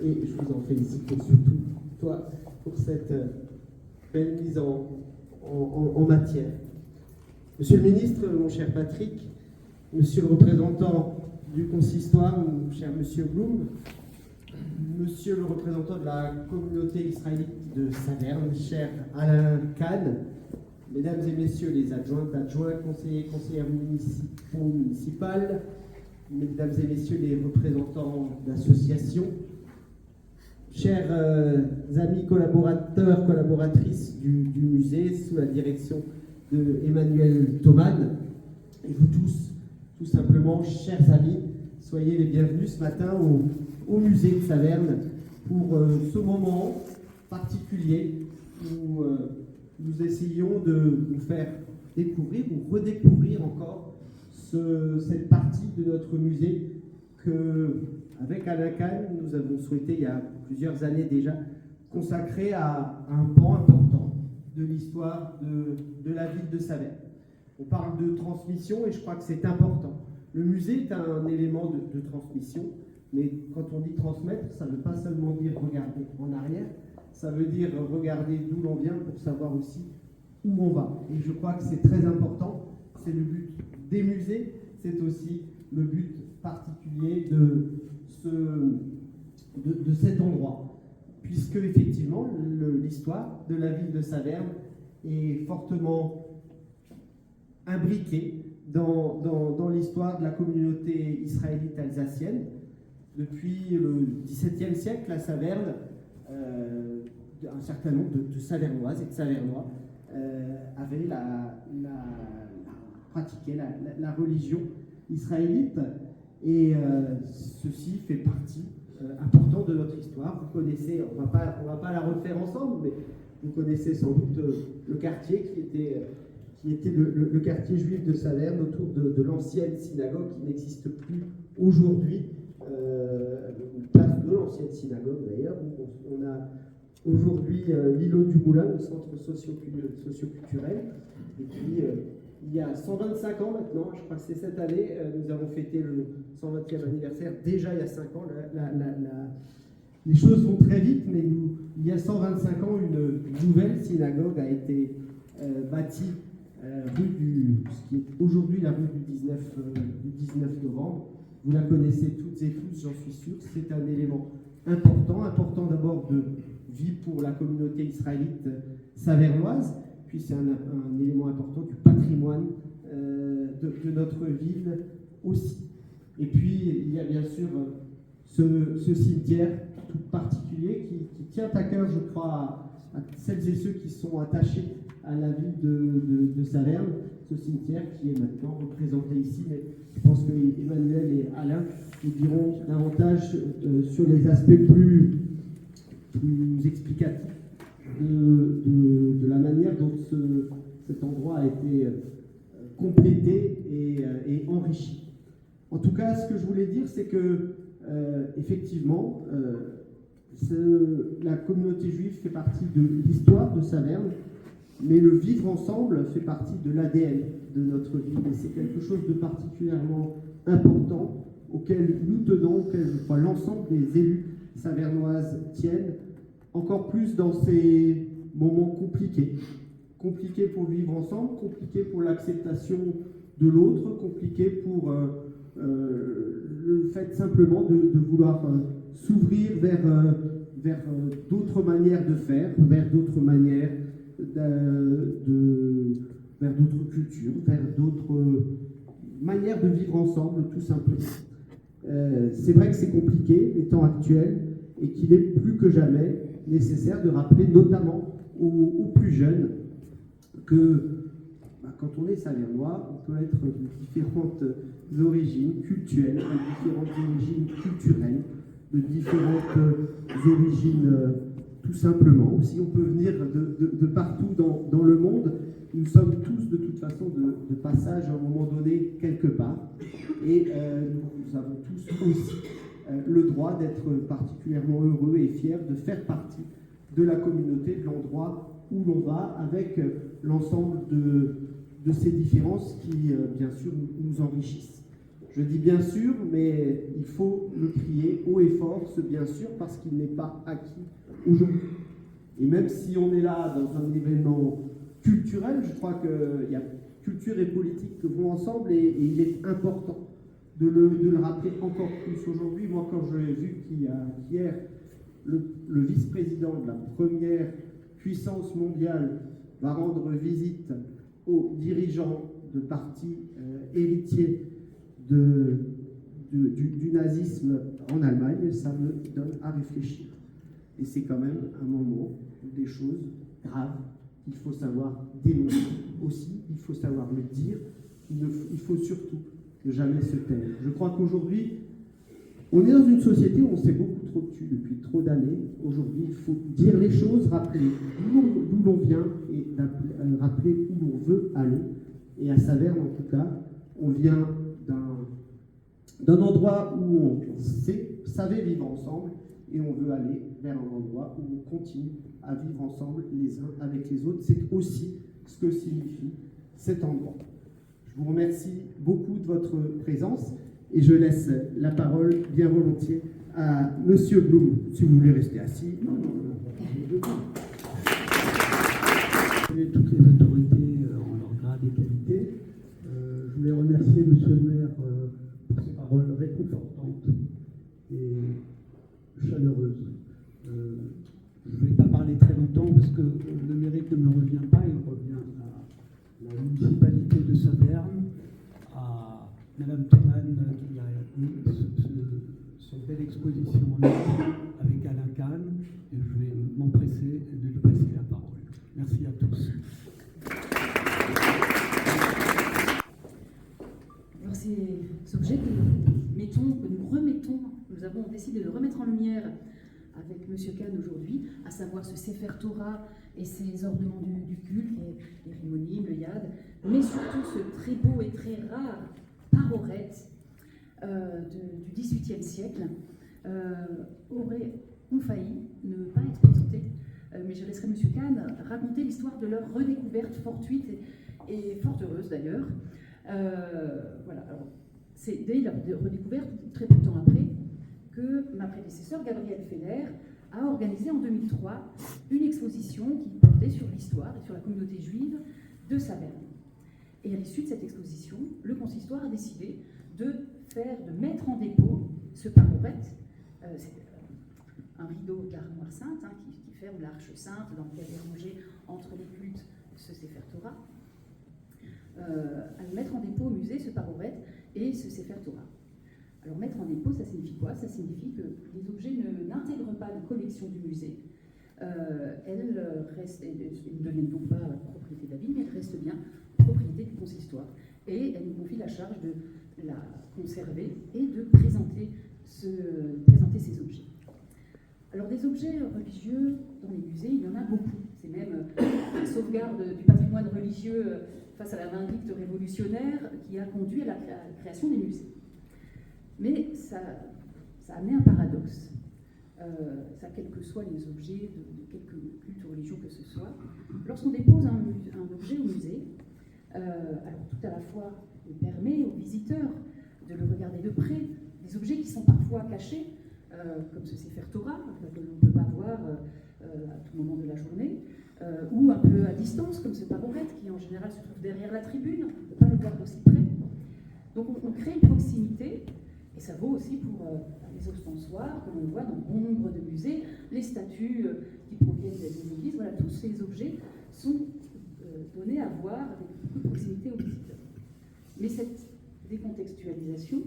Et je vous en félicite, et surtout toi pour cette belle mise en matière. Monsieur le ministre, mon cher Patrick, monsieur le représentant du consistoire, mon cher monsieur Blum, monsieur le représentant de la communauté israélite de Saverne, cher Alain Kahn, mesdames et messieurs les adjoints, conseillères municipales, mesdames et messieurs les représentants d'associations, chers amis collaborateurs, collaboratrices du musée, sous la direction de Emmanuel Thoman, et vous tous, tout simplement, chers amis, soyez les bienvenus ce matin au musée de Saverne pour ce moment particulier où nous essayons de vous faire découvrir ou redécouvrir encore cette partie de notre musée que, avec Alain Kahn, nous avons souhaité il y a plusieurs années déjà consacrer à un pan important de l'histoire de la ville de Saverne. On parle de transmission et je crois que c'est important. Le musée est un élément de transmission, mais quand on dit transmettre, ça ne veut pas seulement dire regarder en arrière, ça veut dire regarder d'où l'on vient pour savoir aussi où on va. Et je crois que c'est très important, c'est le but des musées, c'est aussi le but particulier de cet endroit, puisque effectivement l'histoire de la ville de Saverne est fortement imbriquée dans l'histoire de la communauté israélite alsacienne. Depuis le XVIIe siècle, à Saverne, un certain nombre de Savernoises et de Savernois avaient pratiqué la religion israélite, et ceci fait partie importante de notre histoire. Vous connaissez, on va pas la refaire ensemble, mais vous connaissez sans doute le quartier qui était le quartier juif de Saverne, autour de l'ancienne synagogue qui n'existe plus aujourd'hui, place de l'ancienne synagogue d'ailleurs. On a aujourd'hui l'îlot du Moulin, le centre socio-culturel, et puis il y a 125 ans maintenant, je crois que c'est cette année, nous avons fêté le 120e anniversaire, déjà il y a 5 ans, Les choses vont très vite, mais il y a 125 ans, une nouvelle synagogue a été bâtie ce qui est aujourd'hui la rue du 19 novembre. Vous la connaissez toutes et tous, j'en suis sûr. C'est un élément important d'abord de vie pour la communauté israélite savernoise, puis c'est un élément important du patrimoine de notre ville aussi. Et puis il y a bien sûr ce cimetière tout particulier qui tient à cœur, je crois, à celles et ceux qui sont attachés à la ville de Saverne, ce cimetière qui est maintenant représenté ici. Mais je pense que Emmanuel et Alain nous diront davantage sur les aspects plus explicatifs de la manière dont cet endroit a été complété et enrichi. En tout cas, ce que je voulais dire, c'est que effectivement, la communauté juive fait partie de l'histoire de Saverne, mais le vivre ensemble fait partie de l'ADN de notre ville. Et c'est quelque chose de particulièrement important auquel nous tenons, auquel je crois l'ensemble des élus savernoises tiennent, encore plus dans ces moments compliqués. Compliqués pour vivre ensemble, compliqués pour l'acceptation de l'autre, compliqués pour le fait simplement de vouloir s'ouvrir vers d'autres manières de faire, vers d'autres manières vers d'autres cultures, vers d'autres manières de vivre ensemble, tout simplement. C'est vrai que c'est compliqué, les temps actuels, et qu'il est plus que jamais nécessaire de rappeler, notamment aux plus jeunes, que quand on est savernois, on peut être de différentes origines culturelles, de différentes origines culturelles, de différentes origines tout simplement. Aussi, on peut venir de partout dans le monde. Nous sommes tous de toute façon de passage à un moment donné quelque part. Et nous avons tous aussi le droit d'être particulièrement heureux et fiers de faire partie de la communauté, de l'endroit où l'on va, avec l'ensemble de ces différences qui, bien sûr, nous enrichissent. Je dis bien sûr, mais il faut le crier haut et fort, ce bien sûr, parce qu'il n'est pas acquis aujourd'hui. Et même si on est là dans un événement culturel, je crois qu'il y a culture et politique qui vont ensemble, et il est important de le rappeler encore plus aujourd'hui. Moi, quand j'ai vu qu'hier, le vice-président de la première puissance mondiale va rendre visite aux dirigeants de partis héritiers du nazisme en Allemagne, ça me donne à réfléchir. Et c'est quand même un moment où des choses graves qu'il faut savoir dénoncer aussi, il faut savoir le dire, il faut surtout ne jamais se taire. Je crois qu'aujourd'hui, on est dans une société où on s'est beaucoup trop tué depuis trop d'années. Aujourd'hui, il faut dire les choses, rappeler d'où l'on vient et rappeler où l'on veut aller. Et à Saverne, en tout cas, on vient d'un endroit où on savait vivre ensemble, et on veut aller vers un endroit où on continue à vivre ensemble les uns avec les autres. C'est aussi ce que signifie cet endroit. Je vous remercie beaucoup de votre présence et je laisse la parole bien volontiers à Monsieur Blum, si vous voulez rester assis. Non. Toutes les autorités en leur grade et qualité. Je voulais remercier Monsieur le maire pour ses paroles réconfortantes et chaleureuses. Je ne vais pas parler très longtemps parce que le mérite ne me revient pas, il revient à la municipalité de Saverne, à Madame Thoman qui a eu cette belle exposition en ligne avec Alain Kahn, et je vais m'empresser de lui passer la parole. Merci à tous. Alors ces objets que nous remettons, nous avons décidé de remettre en lumière avec M. Kahn aujourd'hui, à savoir ce Sefer Torah et ses ornements du culte, les rimonim, le yad, mais surtout ce très beau et très rare paroret du XVIIIe siècle, ont failli ne pas être présentés. Mais je laisserai M. Kahn raconter l'histoire de leur redécouverte fortuite et fort heureuse d'ailleurs. Voilà, alors c'est dès la redécouverte, très peu de temps après, que ma prédécesseur, Gabrielle Feller, a organisé en 2003 une exposition qui portait sur l'histoire et sur la communauté juive de Saverne. Et à l'issue de cette exposition, le consistoire a décidé de mettre en dépôt ce parourette, c'est un rideau d'armoire sainte qui ferme l'arche sainte dans lequel est rangé entre les cultes ce Sefer Torah, à mettre en dépôt au musée ce parourette et ce Sefer Torah. Alors mettre en dépôt, ça signifie quoi? Ça signifie que les objets n'intègrent pas la collection du musée. Elles ne deviennent donc pas propriété de la ville, mais elles restent bien propriété du consistoire. Et elle nous confie la charge de la conserver et de présenter ces objets. Alors des objets religieux dans les musées, il y en a beaucoup. C'est même la sauvegarde du patrimoine religieux face à la vindicte révolutionnaire qui a conduit à la création des musées. Mais ça a amené un paradoxe. Ça, quels que soient les objets de quelque culte ou religion que ce soit, lorsqu'on dépose un objet au musée, alors tout à la fois il permet aux visiteurs de le regarder de près, des objets qui sont parfois cachés, comme ce Sefer Torah, que l'on ne peut pas voir à tout moment de la journée, ou un peu à distance, comme ce parourette qui en général se trouve derrière la tribune, on ne peut pas le voir d'aussi près. Donc on crée une proximité, et ça vaut aussi pour les ostensoirs que l'on voit dans bon nombre de musées, les statues qui proviennent des églises, voilà, tous ces objets sont donnés à voir avec beaucoup de proximité aux visiteurs. Mais cette décontextualisation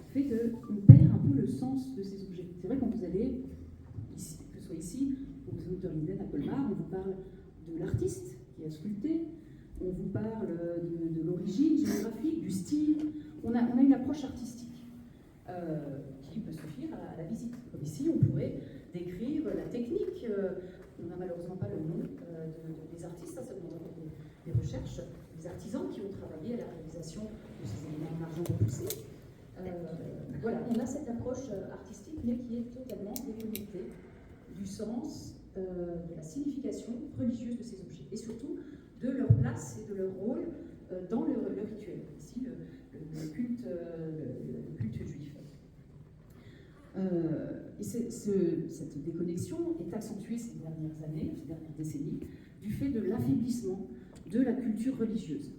fait qu'on perd un peu le sens de ces objets. C'est vrai quand vous allez, ici, que ce soit ici, au Musée Unterlinden à Colmar, on vous parle de l'artiste qui a sculpté, on vous parle de l'origine géographique, du style, on a une approche artistique qui peut suffire à la visite. Comme ici, on pourrait décrire la technique, on n'a malheureusement pas le nom des artistes, ça demande des recherches, des artisans qui ont travaillé à la réalisation de ces éléments en argent repoussé. Voilà, on a cette approche artistique, mais qui est totalement déconnectée du sens, de la signification religieuse de ces objets, et surtout de leur place et de leur rôle dans le rituel, ici le culte juif. Et cette déconnexion est accentuée ces dernières années, ces dernières décennies, du fait de l'affaiblissement de la culture religieuse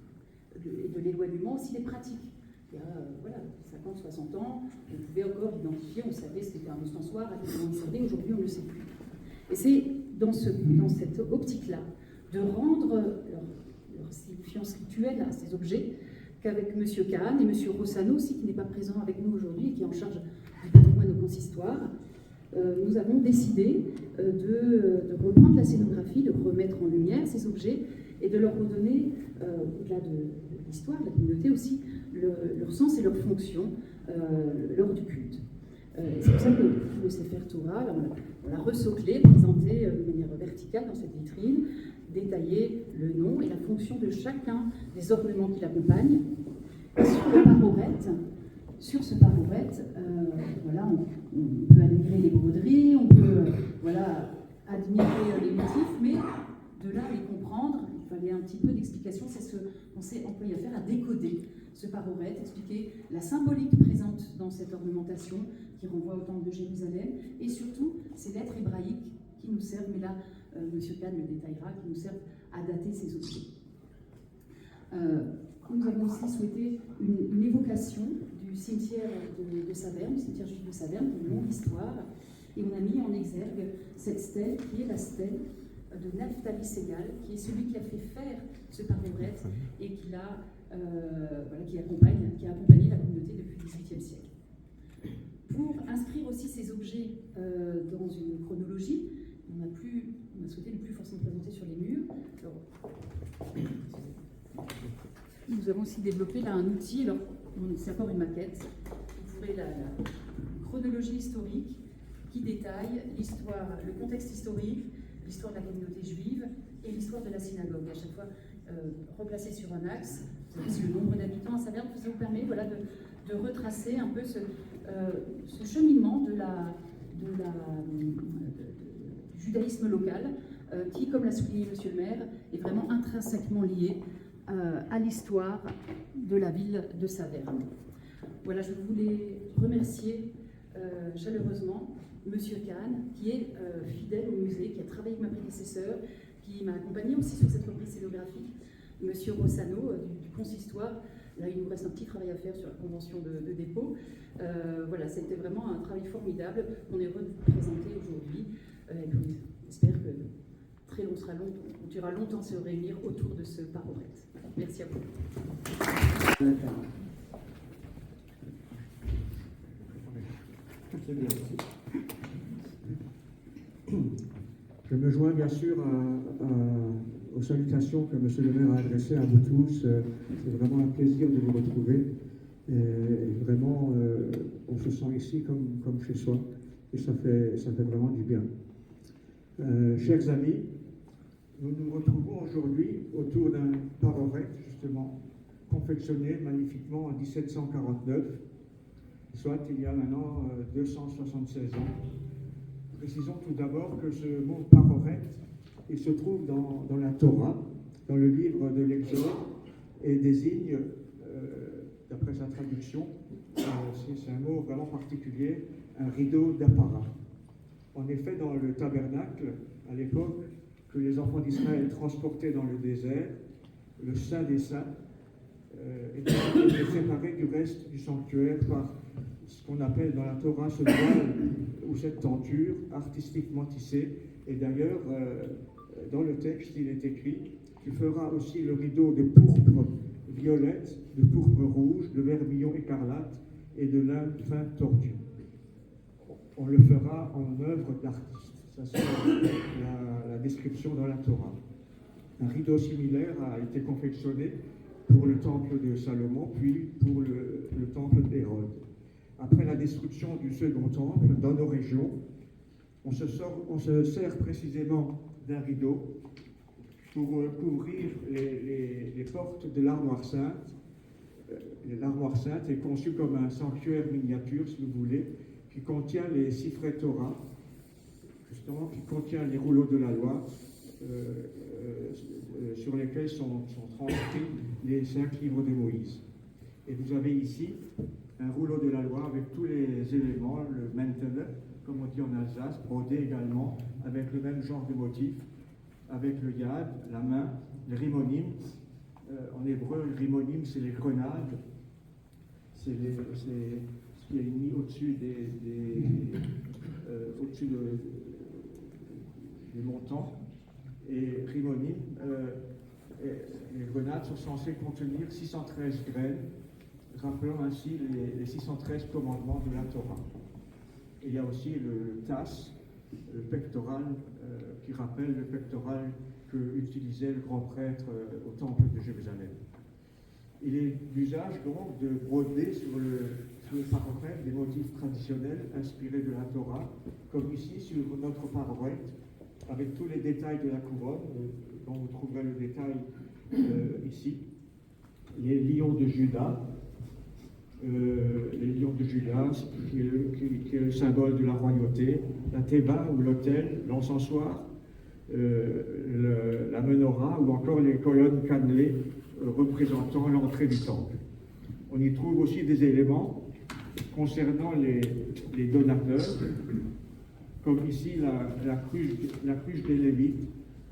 et de l'éloignement aussi des pratiques. Il y a 50, 60 ans, on pouvait encore identifier, on savait ce qu'était un ostensoir, à quel moment il servait, aujourd'hui on ne le sait plus. Et c'est dans cette optique-là de rendre leur signifiance rituelle à ces objets qu'avec M. Kahn et M. Rossano aussi, qui n'est pas présent avec nous aujourd'hui et qui est en charge du patrimoine au consistoire, nous avons décidé de reprendre la scénographie, de remettre en lumière ces objets et de leur redonner, au-delà de l'histoire, de la communauté aussi, leur sens et leur fonction lors du culte. C'est pour ça que le Sefer Torah, on l'a ressoclé, présenté de manière verticale dans cette vitrine, détaillé le nom et la fonction de chacun des ornements qui l'accompagnent. Et sur ce parourette, voilà, on peut admirer les broderies, on peut admirer les motifs, mais de là à les comprendre, il fallait un petit peu d'explication, c'est ce qu'on s'est employé à faire, à décoder ce parourette, expliquer la symbolique présente dans cette ornementation qui renvoie au temple de Jérusalem, et surtout ces lettres hébraïques qui nous servent, mais là, M. Kahn le détaillera, qui nous servent à dater ces objets. Nous avons aussi souhaité une évocation du cimetière de Saverne, du cimetière juif de Saverne, qui a une longue histoire, et on a mis en exergue cette stèle qui est la stèle de Naphtali Segal, qui est celui qui a fait faire ce parourette et qui a accompagné la communauté depuis le XVIIIe siècle. Pour inscrire aussi ces objets dans une chronologie, on a souhaité ne plus forcément présenter sur les murs. Nous avons aussi développé là un outil, alors c'est encore une maquette, vous pourrez la chronologie historique qui détaille l'histoire, le contexte historique, l'histoire de la communauté juive et l'histoire de la synagogue. À chaque fois replacé sur un axe, le nombre d'habitants à Saverne, ça vous permet de retracer un peu ce cheminement du judaïsme local qui, comme l'a souligné Monsieur le maire, est vraiment intrinsèquement lié à l'histoire de la ville de Saverne. Voilà, je voulais remercier chaleureusement Monsieur Kahn, qui est fidèle au musée, qui a travaillé avec ma prédécesseur, qui m'a accompagné aussi sur cette reprise scénographique, Monsieur Rossano du consistoire. Là, il nous reste un petit travail à faire sur la convention de dépôt. Voilà, c'était vraiment un travail formidable qu'on est heureux de vous présenter aujourd'hui. J'espère que on continuera longtemps à se réunir autour de ce parorette. Merci à vous. Je me joins bien sûr aux salutations que M. le maire a adressées à vous tous. C'est vraiment un plaisir de vous retrouver. Et vraiment, on se sent ici comme chez soi. Et ça fait vraiment du bien. Chers amis, nous nous retrouvons aujourd'hui autour d'un parorette, justement, confectionné magnifiquement en 1749, soit il y a maintenant 276 ans. Précisons tout d'abord que ce mot parorette, il se trouve dans la Torah, dans le livre de l'Exode, et désigne, d'après sa traduction, c'est un mot vraiment particulier, un rideau d'apparat. En effet, dans le tabernacle, à l'époque, que les enfants d'Israël transportaient dans le désert, le Saint des Saints était séparé du reste du sanctuaire par ce qu'on appelle dans la Torah ce voile ou cette tenture artistiquement tissée. Et d'ailleurs, dans le texte, il est écrit « Tu feras aussi le rideau de pourpre violette, de pourpre rouge, de vermillon écarlate et de lin fin tordu. » On le fera en œuvre d'artiste. Ça, c'est la description dans la Torah. Un rideau similaire a été confectionné pour le temple de Salomon, puis pour le temple d'Hérode. Après la destruction du second temple, dans nos régions, on se sert précisément d'un rideau pour couvrir les portes de l'armoire sainte. L'armoire sainte est conçue comme un sanctuaire miniature, si vous voulez, qui contient les Sifrei Torah, justement, qui contient les rouleaux de la loi, sur lesquels sont transcrits les 5 livres de Moïse. Et vous avez ici un rouleau de la loi avec tous les éléments, le Mantele, comme on dit en Alsace, brodé également, avec le même genre de motif, avec le yad, la main, le rimonim. En hébreu, le rimonim, c'est les grenades, c'est ce qui est mis au-dessus au-dessus des montants. Et rimonim, les grenades sont censées contenir 613 graines, rappelant ainsi les 613 commandements de la Torah. Et il y a aussi le tas, le pectoral, qui rappelle le pectoral que utilisait le grand prêtre au temple de Jérusalem. Il est d'usage donc de broder sur le parorette des motifs traditionnels inspirés de la Torah, comme ici sur notre parorette, avec tous les détails de la couronne, dont vous trouverez le détail ici. Les lions de Juda, qui est le symbole de la royauté, la théba ou l'autel, l'encensoir, la menorah ou encore les colonnes cannelées représentant l'entrée du temple. On y trouve aussi des éléments concernant les donateurs, comme ici la cruche des Lévites,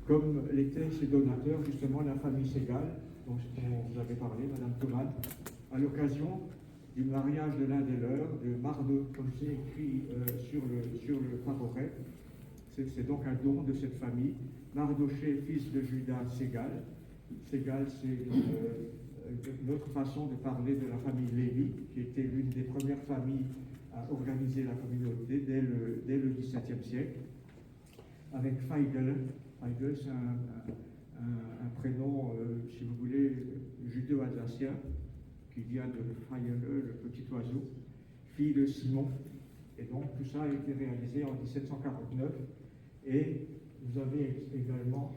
comme l'étaient ces donateurs, justement la famille Ségal, dont vous avez parlé, Madame Thomas, à l'occasion du mariage de l'un des leurs, de Mardo, comme c'est écrit sur le parorette. C'est donc un don de cette famille. Mardoché, fils de Judas Ségal. Ségal, c'est une autre façon de parler de la famille Lévi, qui était l'une des premières familles à organiser la communauté dès le XVIIe siècle, avec Feigl. Feigl, c'est un prénom, si vous voulez, judéo-alsacien, qui vient de Feigl, le petit oiseau, fille de Simon. Et donc tout ça a été réalisé en 1749. Et vous avez également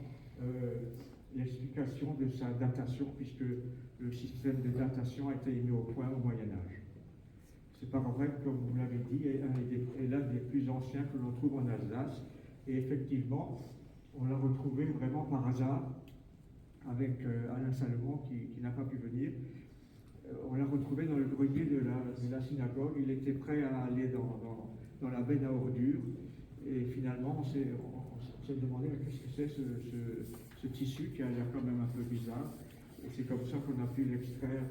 l'explication de sa datation, puisque le système de datation a été mis au point au Moyen-Âge. C'est parorette, comme vous l'avez dit, est l'un des plus anciens que l'on trouve en Alsace. Et effectivement, on l'a retrouvé vraiment par hasard avec Alain Salomon qui n'a pas pu venir. On l'a retrouvé dans le grenier de la synagogue. Il était prêt à aller dans la benne à ordures. Et finalement, on s'est demandé qu'est-ce que c'est ce tissu qui a l'air quand même un peu bizarre. Et c'est comme ça qu'on a pu l'extraire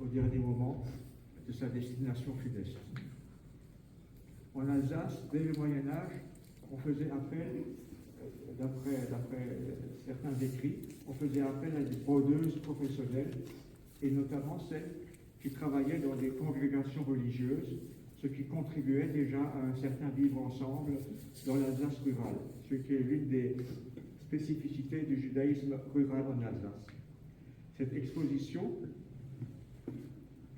au dernier moment de sa destination funeste. En Alsace, dès le Moyen-Âge, on faisait appel, d'après certains écrits, on faisait appel à des brodeuses professionnelles, et notamment celles qui travaillaient dans des congrégations religieuses, ce qui contribuait déjà à un certain vivre ensemble dans l'Alsace rurale, ce qui est l'une des spécificités du judaïsme rural en Alsace. Cette exposition,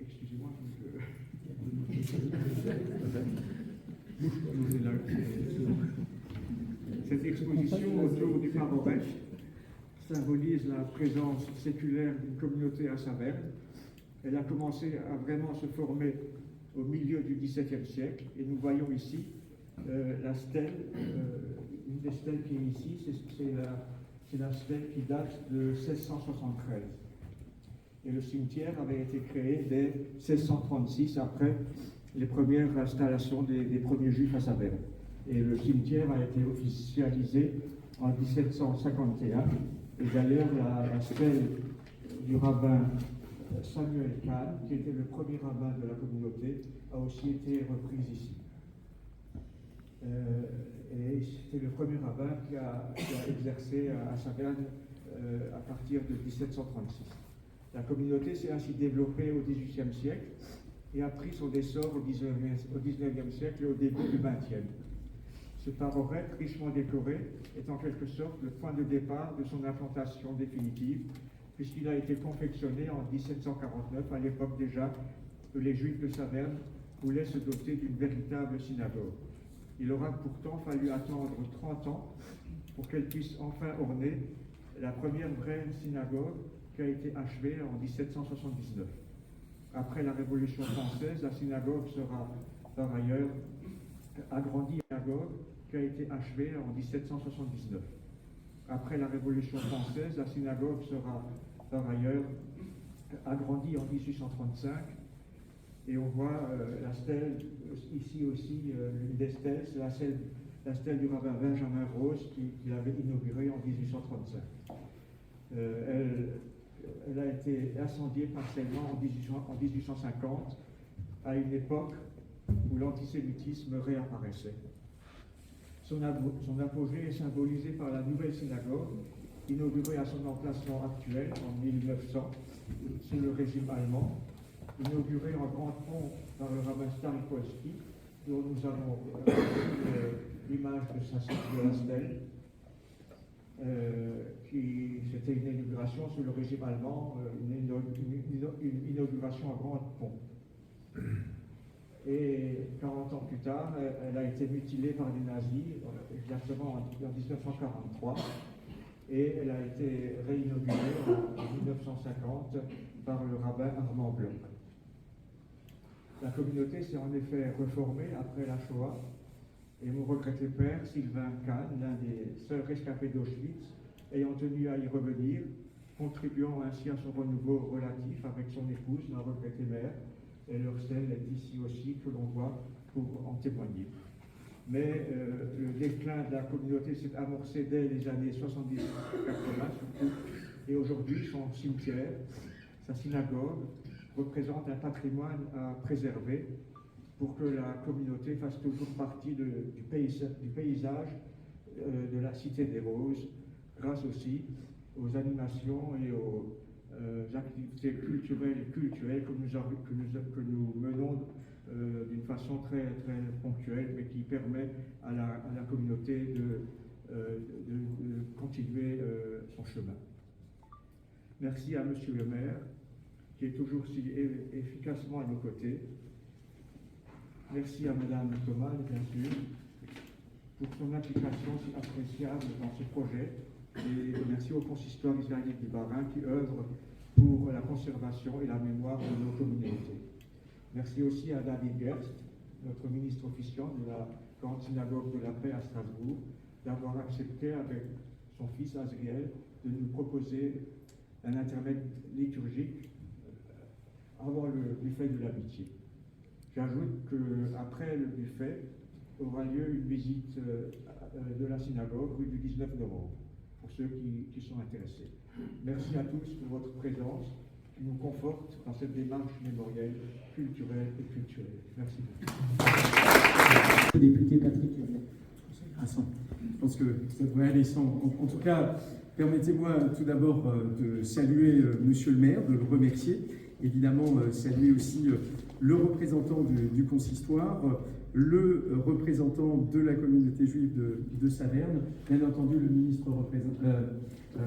excusez-moi, cette exposition autour du Paroresh symbolise la présence séculaire d'une communauté à Saverne. Elle a commencé à vraiment se former au milieu du XVIIe siècle, et nous voyons ici la stèle, une des stèles qui est ici, c'est la stèle qui date de 1673. Et le cimetière avait été créé dès 1636, après les premières installations des premiers juifs à Saverne. Et le cimetière a été officialisé en 1751. Et d'ailleurs, la stèle du rabbin Samuel Kahn, qui était le premier rabbin de la communauté, a aussi été reprise ici. Et c'était le premier rabbin qui a exercé à Saverne à partir de 1736. La communauté s'est ainsi développée au XVIIIe siècle et a pris son essor au XIXe siècle et au début du XXe. Ce paroret richement décoré est en quelque sorte le point de départ de son implantation définitive, puisqu'il a été confectionné en 1749, à l'époque déjà que les Juifs de Saverne voulaient se doter d'une véritable synagogue. Il aura pourtant fallu attendre 30 ans pour qu'elle puisse enfin orner la première vraie synagogue qui a été achevée en 1779. Après la Révolution française, la synagogue sera par ailleurs agrandie, qui a été achevée en 1779. Après la Révolution française, la synagogue sera par ailleurs agrandie en 1835, et on voit la stèle, ici aussi, l'une des stèles, c'est la stèle du rabbin Benjamin Rose qui l'avait inaugurée en 1835. Elle a été incendiée partiellement en 1850, à une époque où l'antisémitisme réapparaissait. Son apogée est symbolisé par la nouvelle synagogue, inaugurée à son emplacement actuel en 1900, sous le régime allemand, inaugurée en grande pompe par le rabbin Starikowski, dont nous avons l'image de la stèle, c'était une inauguration sous le régime allemand, une inauguration en grande pompe. Et 40 ans plus tard, elle a été mutilée par les nazis, exactement en 1943, et elle a été réinaugurée en 1950 par le rabbin Armand Bloch. La communauté s'est en effet reformée après la Shoah, et mon regretté père, Sylvain Kahn, l'un des seuls rescapés d'Auschwitz, ayant tenu à y revenir, contribuant ainsi à son renouveau relatif avec son épouse, ma regrettée mère, et leur stèle est ici aussi, que l'on voit pour en témoigner. Mais le déclin de la communauté s'est amorcé dès les années 70-80 surtout, et aujourd'hui son cimetière, sa synagogue, représente un patrimoine à préserver pour que la communauté fasse toujours partie du paysage de la Cité des Roses, grâce aussi aux animations et aux activités culturelles et culturelles que nous menons d'une façon très, très ponctuelle, mais qui permet à la communauté de continuer son chemin. Merci à Monsieur le maire, qui est toujours si efficacement à nos côtés. Merci à Madame Thomas, bien sûr, pour son implication si appréciable dans ce projet. Et merci au consistoire israélite du Bas-Rhin qui œuvre pour la conservation et la mémoire de nos communautés. Merci aussi à David Gerst, notre ministre officiant de la Grande Synagogue de la Paix à Strasbourg, d'avoir accepté avec son fils Azriel de nous proposer un intermède liturgique avant le buffet de l'amitié. J'ajoute qu'après le buffet, aura lieu une visite de la synagogue rue du 19 novembre, pour ceux qui sont intéressés. Merci à tous pour votre présence, qui nous conforte dans cette démarche mémorielle, culturelle et culturelle. Merci beaucoup. Député Patrick Henry. Je pense que ça devrait aller sans. En tout cas, permettez-moi tout d'abord de saluer Monsieur le maire, de le remercier. Évidemment, saluer aussi le représentant du consistoire, le représentant de la communauté juive de Saverne, bien entendu le ministre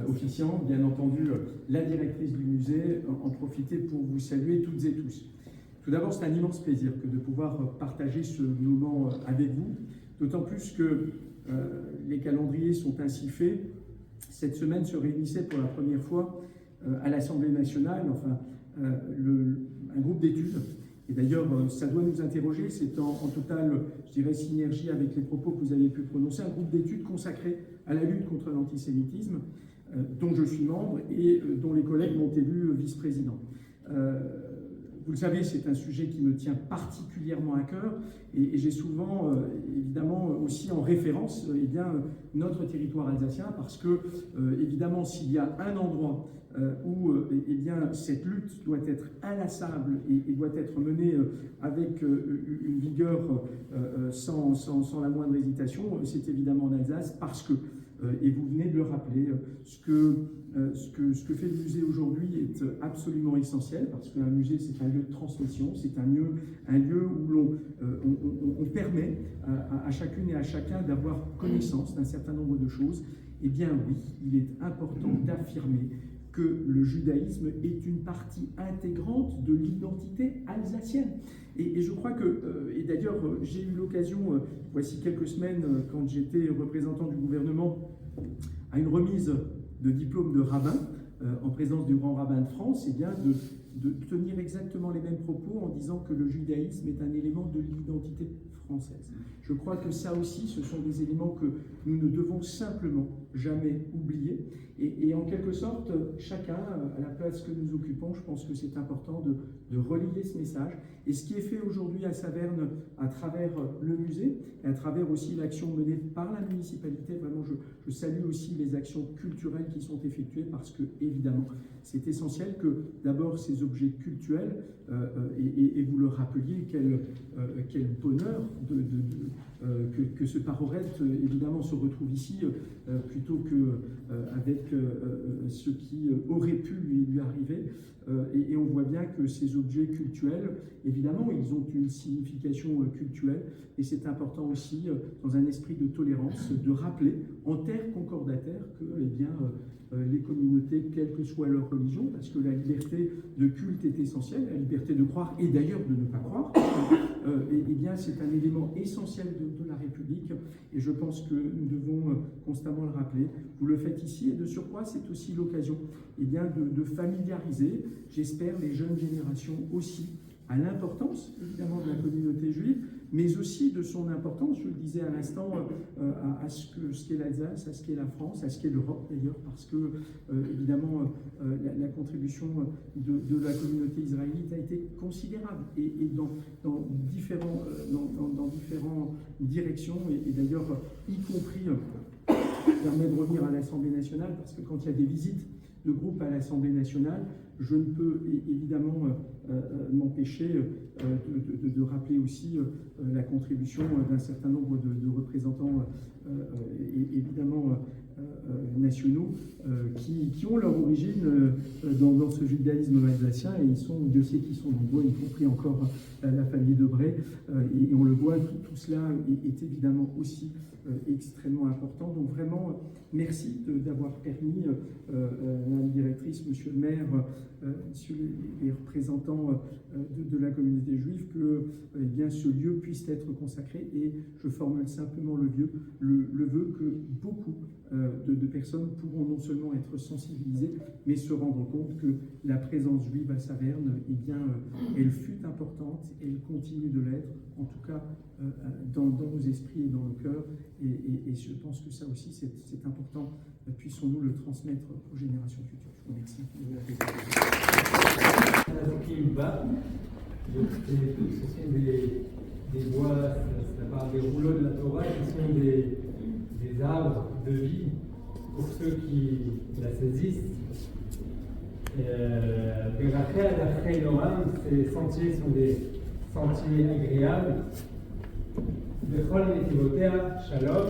officiant, bien entendu la directrice du musée, en profiter pour vous saluer toutes et tous. Tout d'abord, c'est un immense plaisir que de pouvoir partager ce moment avec vous, d'autant plus que les calendriers sont ainsi faits. Cette semaine se réunissait pour la première fois à l'Assemblée nationale, enfin, un groupe d'études. Et d'ailleurs, ça doit nous interroger, c'est en totale, je dirais, synergie avec les propos que vous avez pu prononcer, un groupe d'études consacré à la lutte contre l'antisémitisme, dont je suis membre et dont les collègues m'ont élu vice-président. Vous le savez, c'est un sujet qui me tient particulièrement à cœur et j'ai souvent, évidemment, aussi en référence notre territoire alsacien parce que, évidemment, s'il y a un endroit où cette lutte doit être inlassable et doit être menée avec une vigueur sans la moindre hésitation, c'est évidemment en Alsace parce que, et vous venez de le rappeler, ce que fait le musée aujourd'hui est absolument essentiel parce qu'un musée c'est un lieu de transmission, c'est un lieu où on permet à chacune et à chacun d'avoir connaissance d'un certain nombre de choses. Eh bien oui, il est important d'affirmer que le judaïsme est une partie intégrante de l'identité alsacienne. Et je crois que, et d'ailleurs j'ai eu l'occasion, voici quelques semaines, quand j'étais représentant du gouvernement, à une remise de diplôme de rabbin, en présence du grand rabbin de France, eh bien de tenir exactement les mêmes propos en disant que le judaïsme est un élément de l'identité française. Je crois que ça aussi, ce sont des éléments que nous ne devons simplement jamais oublier. Et en quelque sorte, chacun, à la place que nous occupons, je pense que c'est important de relayer ce message. Et ce qui est fait aujourd'hui à Saverne, à travers le musée, et à travers aussi l'action menée par la municipalité, vraiment, je salue aussi les actions culturelles qui sont effectuées parce que, évidemment, c'est essentiel que d'abord ces objets cultuels, et vous le rappeliez, quel bonheur que ce parorette, évidemment, se retrouve ici, plutôt qu'avec ce qui aurait pu lui arriver. Et on voit bien que ces objets cultuels, évidemment, ils ont une signification culturelle, et c'est important aussi, dans un esprit de tolérance, de rappeler en terre concordataire que, les communautés, quelle que soit leur religion, parce que la liberté de culte est essentielle, la liberté de croire et d'ailleurs de ne pas croire, c'est un élément essentiel de la République et je pense que nous devons constamment le rappeler. Vous le faites ici et de surcroît, c'est aussi l'occasion de familiariser, j'espère, les jeunes générations aussi à l'importance évidemment de la communauté juive, mais aussi de son importance, je le disais à l'instant, à ce qu'est l'Alsace, à ce qu'est la France, à ce qu'est l'Europe d'ailleurs, parce que évidemment la contribution de la communauté israélite a été considérable et dans différentes directions, et d'ailleurs y compris permet de revenir à l'Assemblée nationale, parce que quand il y a des visites de groupe à l'Assemblée nationale, je ne peux évidemment m'empêcher de rappeler aussi la contribution d'un certain nombre de représentants évidemment nationaux qui ont leur origine dans ce judaïsme alsacien, et ils sont, Dieu sait qu'ils sont nombreux, y compris encore la famille Debray, et on le voit, tout cela est évidemment aussi extrêmement important. Donc vraiment, merci d'avoir permis, Madame la directrice, Monsieur le maire, Monsieur les représentants de la communauté juive, que ce lieu puisse être consacré, et je formule simplement le vœu que beaucoup de personnes pourront non seulement être sensibilisées, mais se rendre compte que la présence juive à Saverne, elle fut importante, et elle continue de l'être, en tout cas dans nos esprits et dans nos cœurs, et je pense que ça aussi c'est important. Puissons-nous le transmettre aux générations futures. Je vous remercie. Ce sont des voix Ça parle des rouleaux de la Torah qui sont des arbres de vie pour ceux qui la saisissent. Ces sentiers sont des sentiers agréables. Bechol Netivotea Shalom,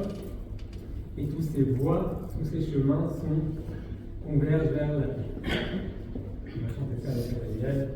et tous ces voies, tous ces chemins convergent vers la paix. On va chanter ça avec Ariel.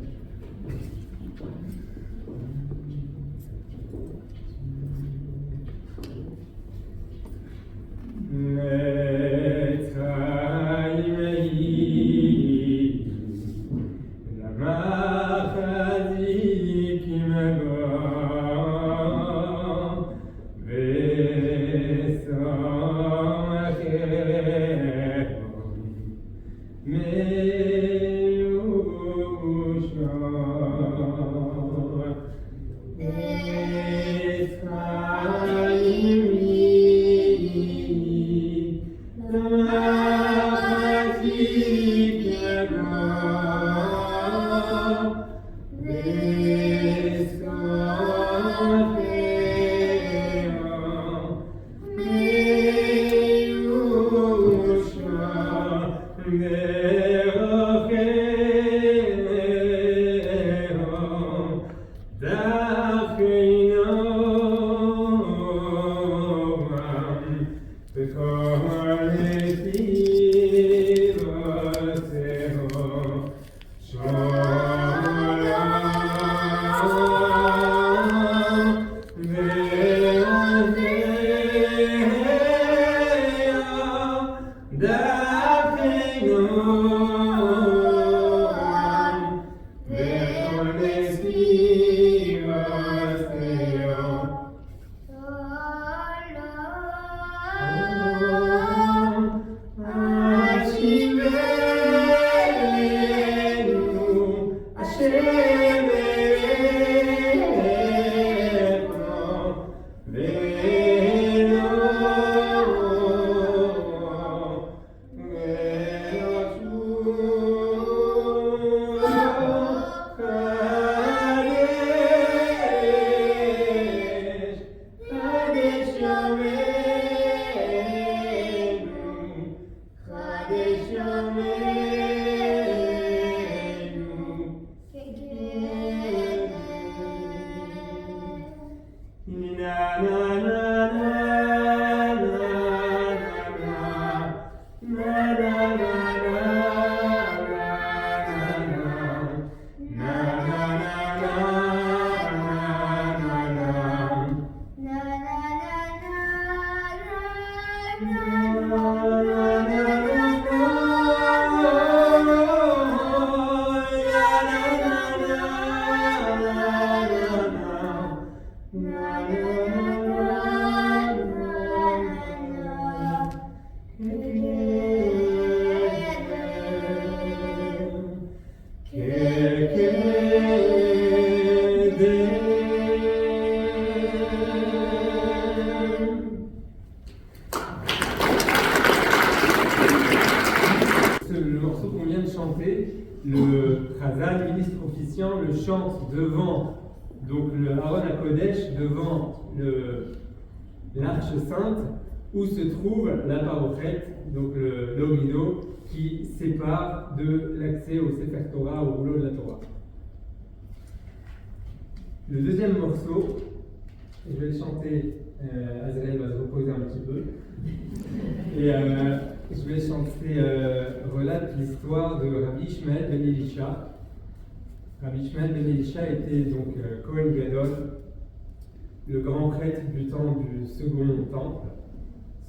Le morceau qu'on vient de chanter, le Chazal, ministre officiant, le chante devant donc le Aaron HaKodesh, devant l'Arche Sainte, où se trouve la Parochet, donc le rideau qui sépare de l'accès au Sefer Torah, au rouleau de la Torah. Le deuxième morceau, je vais le chanter, Azraël va se reposer un petit peu, et je vais chanter, relate l'histoire de Rabbi Ishmael ben Elisha. Rabbi Ishmael ben Elisha était donc Kohen Gadol, le grand prêtre du temps du second temple,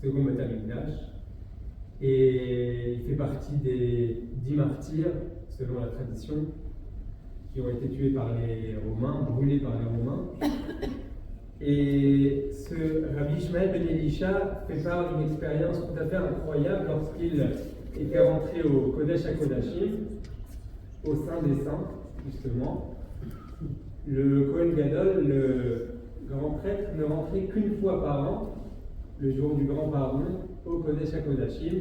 second Beth Amikdash, et il fait partie des 10 martyrs, selon la tradition, qui ont été tués par les Romains, brûlés par les Romains. Et ce Rabbi Ishmael ben Elisha fait part d'une expérience tout à fait incroyable lorsqu'il était rentré au Kodesh HaKodashim, au Saint des Saints, justement. Le Kohen Gadol, le grand prêtre, ne rentrait qu'une fois par an, le jour du grand pardon, au Kodesh HaKodashim.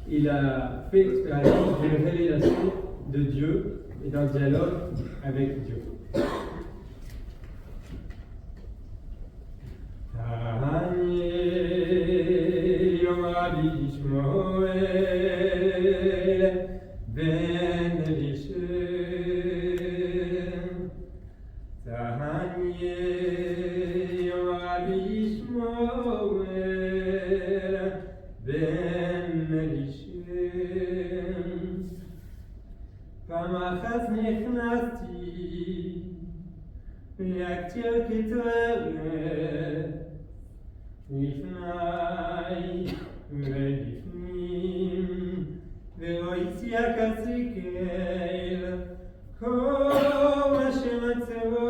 Il a fait expérience d'une révélation de Dieu et d'un dialogue avec Dieu. Rabbi Shmuel ben Elishem. Tahanye Rabbi Shmuel ben Elishem. פעם אחת נכנסתי להקטיר כתרת לפני ולפנים וראיתי הכסיכל כל מה שמצא בו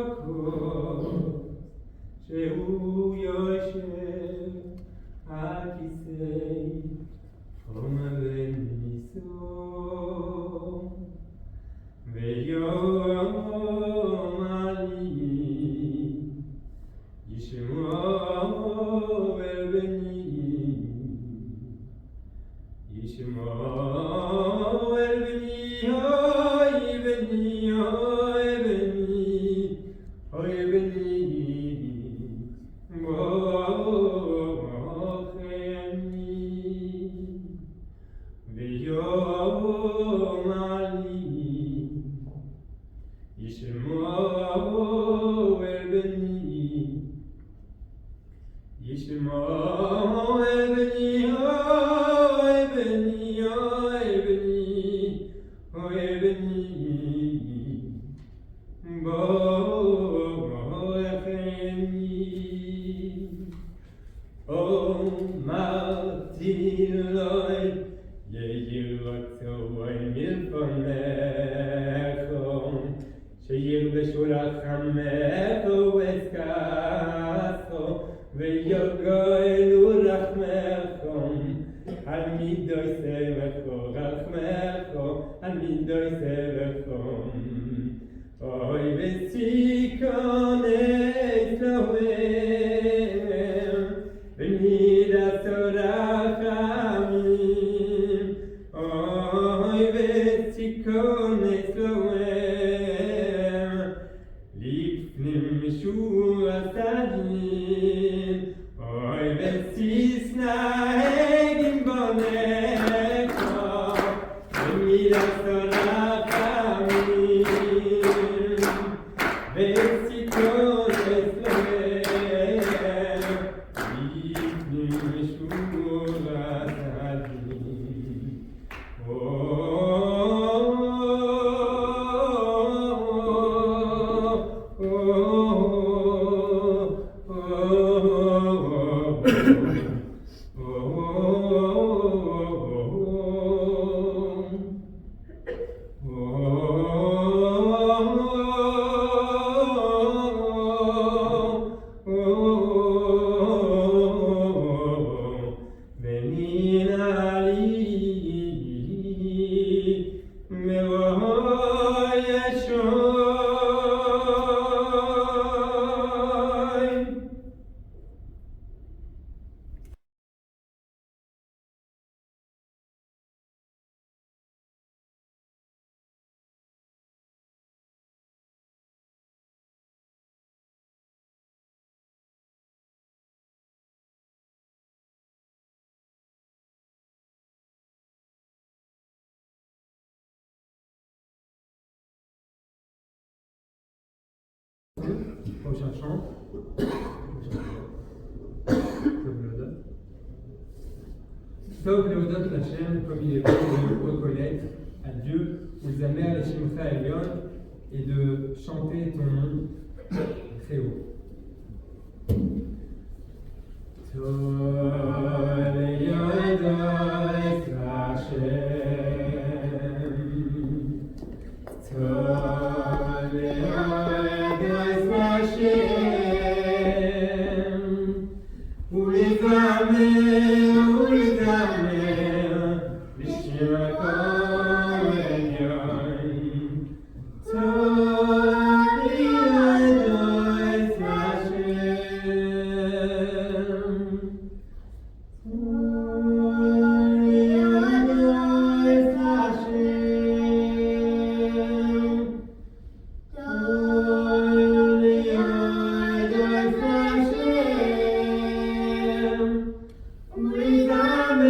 שהוא יושב על כיסא חומר וניסו ויום עלי ישמעו אל בני ישמעו אל בני אוי בני אוי בני אוי בני בוכני ויום עלי ישמעו אל בני ישמעו אל בני אוי בני אוי בני אוי בני בוכני אמרתי לו יהי רצון מלפניך שירבשו רחמך וסכסך ויגאלו רחמך על מידוי סבך רחמך על מידוי סבך אוי ותיכנס להם ומידת רחמים אוי ותיכנס להם לפנים משורת הדין אוי ותשנא עם בונך ומידת רחמים ותיכנס להם לפנים משורת הדין Prochain chant. Tov Leodot Lachem, comme il est bon de reconnaître à Dieu, Ulzamer et Shimcha Elion, et de chanter ton nom très haut. Tov Leodot Lachem, Tov Leodot Lachem, Ulzamer, Bishmakom Elion, Tov Leodot Lachem, Ulzamer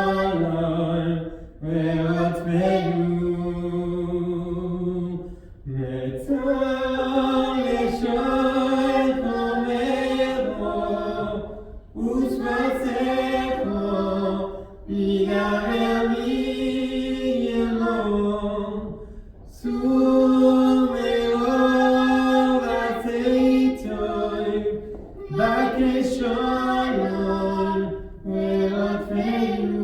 shalom ve'otvenu metzor leshon komero u'svatzecho yigarer miyemo sumero v'atzeitoi bakesh shalom ve'otvenu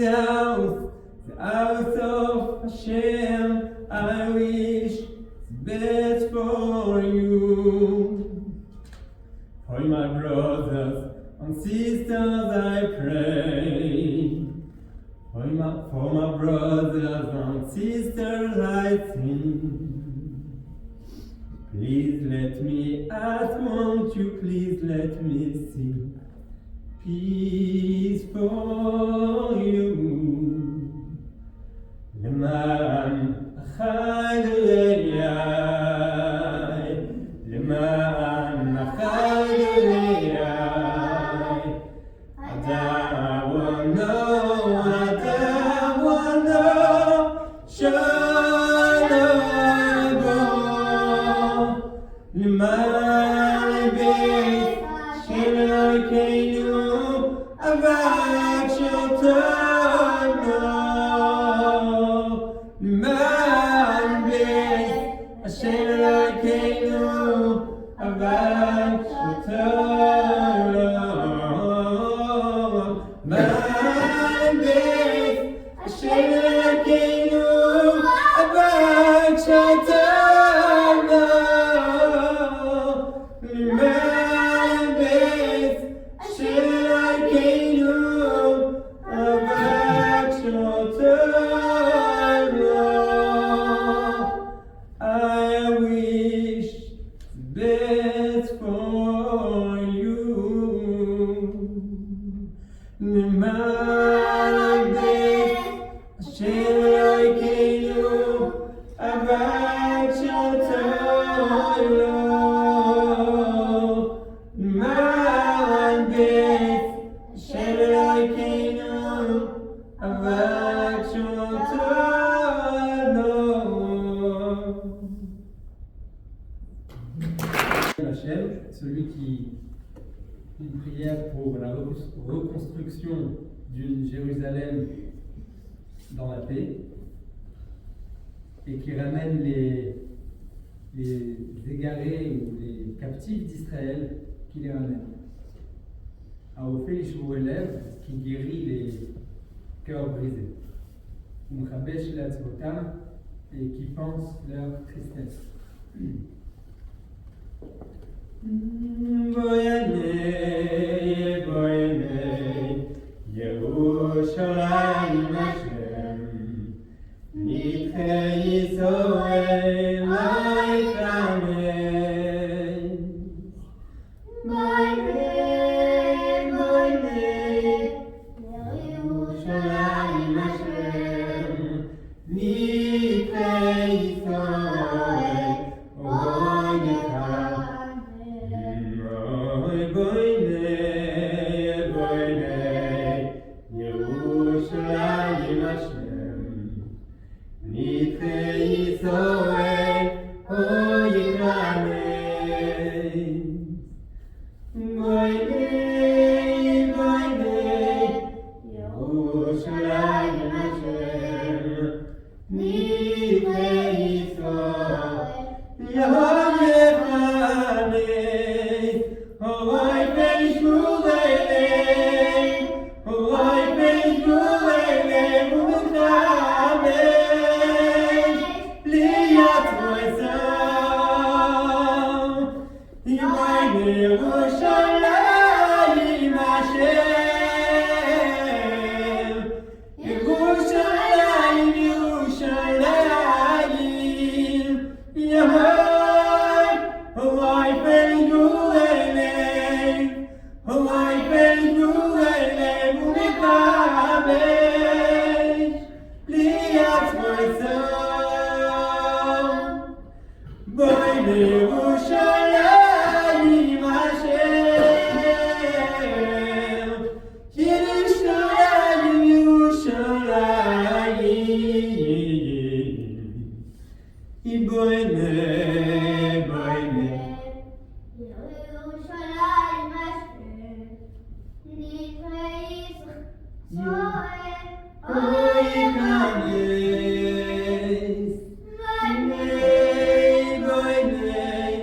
the house of Hashem, I wish the best. best for you. For my brothers and sisters I pray. For my brothers and sisters I sing. Please let me ask, won't you please let me sing peace for you. Leman achai le'yai, leman achai le'yai. Adam wano, shalom bo. Leman beit shelokeinu avak shotano. Leman beit Hashem Elokeinu avak shotano. Leman beit Hashem Elokeinu avak shotano. Leman beit Hashem Elokeinu avak shotano. I wish the best for you. Leman beit Hashem Elokeinu avak shotano. Leman beit Hashem Elokeinu avak shotano. Hachem, celui qui une prière pour la reconstruction d'une Jérusalem dans la paix et qui ramène les égarés ou les captifs d'Israël, qui les ramène. A Ophé Lishmoelev, qui guérit les cœurs brisés. Umchabesh Latzvotam, et qui pense leur tristesse. Boyanei, boyanei, Yerushalayim Hashem, Nidchei Yisrael Ha'ikamen. Boyanei, boyanei, Yerushalayim Hashem, Nidchei Yisrael Ha'ikamen. Yerushalayim Hashem, Nidchei Yisrael Ha'ikamen. Boyanei, boyanei, Yerushalayim Hashem, Nidchei Yisrael Ha'ikamen. Oy Beishulei, oy Beishulei, Umchabesh liyat moizam, Yimay Yerushalayim Hashem, Yerushalayim, Yerushalayim, Yehoy, oy Beishulei, oy Beishulei, Umchabesh liyat moizam, boy Yerushalayim Hashem, Yerushalayim, Yerushalayim, boynei, boynei. Yerushalayim Hashem, Nidchei Yisrael Ha'ikamen. Boynei, boynei,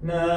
Na